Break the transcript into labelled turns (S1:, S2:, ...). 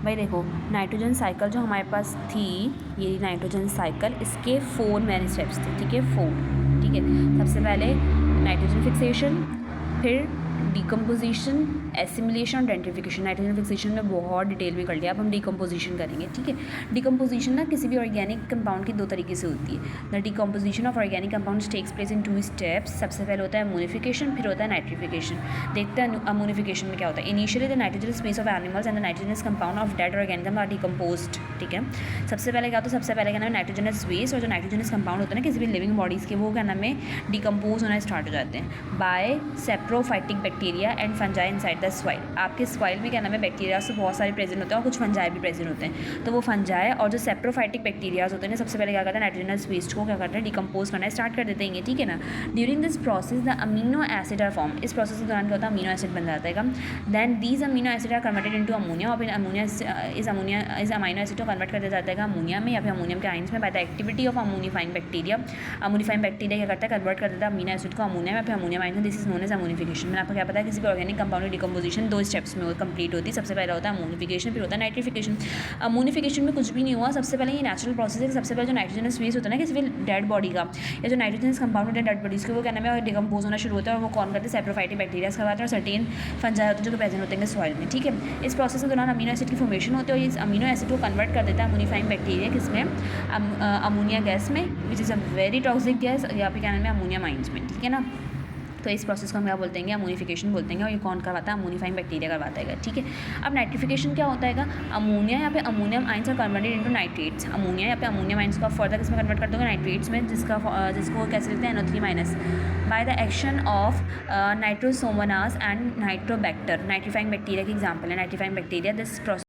S1: भाई देखो nitrogen cycle जो हमारे पास थी, ये नाइट्रोजन साइकिल, इसके 4 मेन स्टेप्स थे, ठीक है 4, ठीक है। सबसे पहले नाइट्रोजन फिक्सेशन, फिर डिकम्पोजिशन, एसिमिलेशन और डेंट्रिफिकेशन। नाइट्रोजन फिक्सेशन में बहुत डिटेल में कर लिया, अब हम डिकम्पोजिशन करेंगे, ठीक है। डिकम्पोजिशन ना किसी भी ऑर्गेनिक कंपाउंड की 2 तरीके से होती है। The decomposition of organic compounds takes place in 2 steps. सबसे पहले होता है अमोनिफिकेशन, फिर होता है नाइट्रिफिकेशन। देखते हैं अमोनिफिकेशन में क्या होता है। Initially the nitrogen space of animals and the nitrogenous compound of dead organism are decomposed, ठीक है। सबसे पहले क्या होता है, सबसे पहले क्या नाम है नाइट्रोजनस वेस्ट, और जो नाइट्रोजनस कंपाउंड होता है ना किसी भी लिविंग बॉडीज़ के, वो क्या नाम है डिकम्पोज होना स्टार्ट हो जाते हैं by saprophytic bacteria and fungi inside the soil. आपके सॉइल में क्या नाम है बैक्टीरिया से बहुत सारे प्रेजेंट होते हैं और कुछ फंजाई भी प्रेजेंट होते हैं। तो वो फंजाई और जो सेप्रोफाइटिक बैक्टीरियाज होते हैं सबसे पहले क्या करते हैं नाइट्रोजनस वेस्ट को क्या करते हैं डिकम्पोज करना स्टार्ट कर देते हैं, ठीक है ना। During this process the amino acid are form. इस प्रोसेस के दौरान क्या होता है अमीनो एसिड बन जाता है। Then these amino acid are converted into ammonia, और फिर इस अमीनो एसिड को कन्वर्ट कर दिया जाता है अमोनिया में या फिर अमोनियम के आइंस में by the activity of ammonifying bacteria. Ammonifying bacteria क्या करता है कन्वर्ट कर देता है अमीनो एसिड को अमोनिया में, फिर अमोनियम आइंस में। This is known as ammonification. मैंने आपको क्या पता है किसी भी ऑर्गेनिक कंपाउंड की डिकम्पोजिशन 2 स्टेप्स में कंप्लीट होती है। सबसे पहले होता है अमोनिफिकेशन, फिर होता है नाइट्रिफिकेशन। अमोनिफिकेशन में कुछ भी नहीं हुआ, सबसे पहले ये नेचुरल प्रोसेस है। सबसे पहले जो नाइट्रोजनस वेस्ट होता है ना किसी भी डेड बॉडी का, या जो नाइट्रोजनस कंपाउंड होता है डेड बॉडीज़ के, वो क्या नाम है डिकम्पोज होना शुरू होता है, और वो कौन करते हैं सेप्रोफाइटिक बैक्टीरियाज करवाते हैं, और सर्टेन फंजाई होते हैं जो प्रेजेंट होते हैं सॉइल में, ठीक है। इस प्रोसेस के दौरान अमीनो एसिड की फॉर्मेशन होती है, और इस अमीनो एसिड को कन्वर्ट कर देता है अमोनिफाइंग बैक्टीरिया किसमें अमोनिया गैस में, which is a very toxic gas, या फिर क्या नाम है अमोनिया माइंस में, ठीक है ना। तो इस प्रोसेस को हम क्या बोलते हैं अमोनिफिकेशन बोलते हैं, और ये कौन करवाता है अमोनिफाइंग बैक्टीरिया करवाता है, ठीक है। अब नाइट्रिफिकेशन क्या होता है अमोनिया या पे ammonium ions are converted into nitrates. Ammonia या पे अमोनियम आइंस को फर्दर किसमें कन्वर्ट कर दोगे नाइट्रेट्स में, जिसको कैसे लिखते हैं NO3- by the action of Nitrosomonas and Nitrobacter. Nitrifying bacteria की एग्जाम्पल है नाइट्रीफाइंग बैक्टीरिया। This process